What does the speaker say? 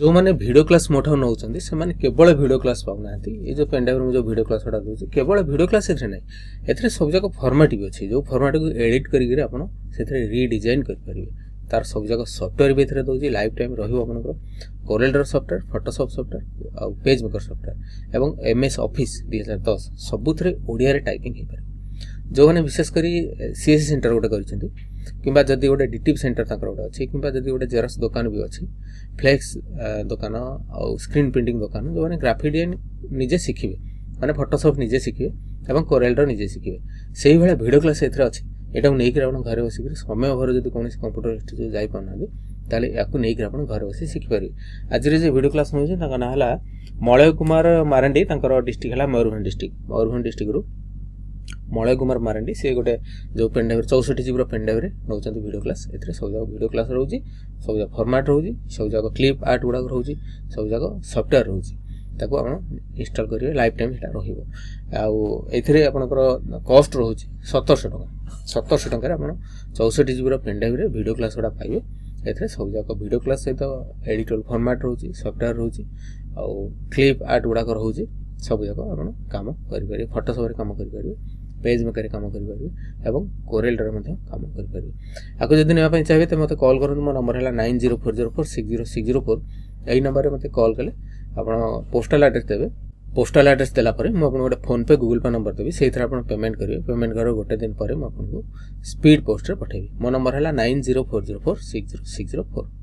जो मैंने video class मोठा नौ से मैंने केवल वीडियो क्लास पाऊना ये जो पेन ड्राइव में जो वीडियो क्लास दूसरी केवल वीडियो क्लास ए ना सब जाक फॉर्मेट भी अच्छी जो फॉर्मेट को एडिट करके रिडिजाइन करेंगे तार सब जाक सॉफ्टवेयर भी दूसरी लाइफ टाइम रहा कोरेलर सॉफ्टवेयर फोटोशॉप सॉफ्टवेयर और पेजमेकर सॉफ्टवेयर एवं एमएस ऑफिस 2010 सबुथ ओडिया टाइपिंग हो पारे जो मैंने विशेषकर सीएससी सेंटर गोटे कर किंबा जदि गोटे डिटिव सेंटर गोटे अच्छी किंबा जदि गोटे जेरक्स दुकान भी अच्छी फ्लेक्स दुकान और स्क्रीन प्रिंटिंग दुकान जो मैंने ग्राफिक डिजाइन निजे शिखे माने फोटोशॉप निजे शिखे और कोरेलर निजे शिखे से भाया वीडियो क्लास अच्छी यहाँ नहीं घर बसिक समय भर जब कौन कंप्यूटर इंस्टीट्यूट जापाना ताले या नहीं घर बस शिखिपारे आज वीडियो क्लास नौ ना है मलय कुमार मारांडी डिस्ट्रिक्ट है मयूरभंज डिस्ट्रिक्ट मलय कुमार मारांडी सी गोटे जो पेनड्राइव 64 जीबी पेनड्राइव नौ वीडियो क्लास ए सब जाक वीडियो क्लास रोचे सब जाक फॉर्मेट रोचे सब जाक क्लिप आर्ट गुड़ाक रोचे सब जाक सॉफ्टवेयर रोचे ताको आपण इंस्टॉल करिवे लाइफ टाइम सेटा रहिबो आउ एथिरे आपनकर कॉस्ट रोचे 1700 टका आपण 64 जीबी पेनड्राइव रे वीडियो क्लास गुड़ा पाइबे एथिरे सब जाक वीडियो क्लास सहित एडिटोरियल फॉर्मेट रोचे सॉफ्टवेयर रोचे आउ क्लिप आर्ट गुड़ाक रोचे सब जाक आपण काम करि पारे फोटोशॉप रे काम करि पारे पेजमेकर काम करेंगे और कोरेलर काम करेंगे आपको जब नापी चाहिए तो मतलब कॉल करूँ मो नंबर है 9040460604 यही नंबर में मतलब कॉल कले आप पोस्टाल एड्रेस देवे पोस्टाल एड्रेस देलापर मुझे गोटे फोन पे गूगल पे नंबर देवी से पेमेंट करेंगे पेमेंट कर गोटे दिन पर मुझे स्पीड पोस्ट पठेबी मो नंबर है 9040460604।